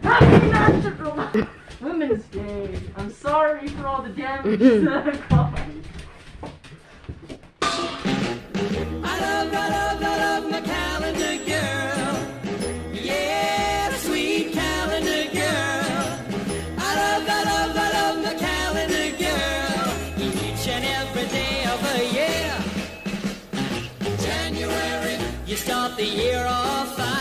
Happy National Women's Day. I'm sorry for all the damage that I've caused. I love my calendar girl. Yeah, sweet calendar girl. I love my calendar girl. Each and every day of the year. January, you start the year off fine.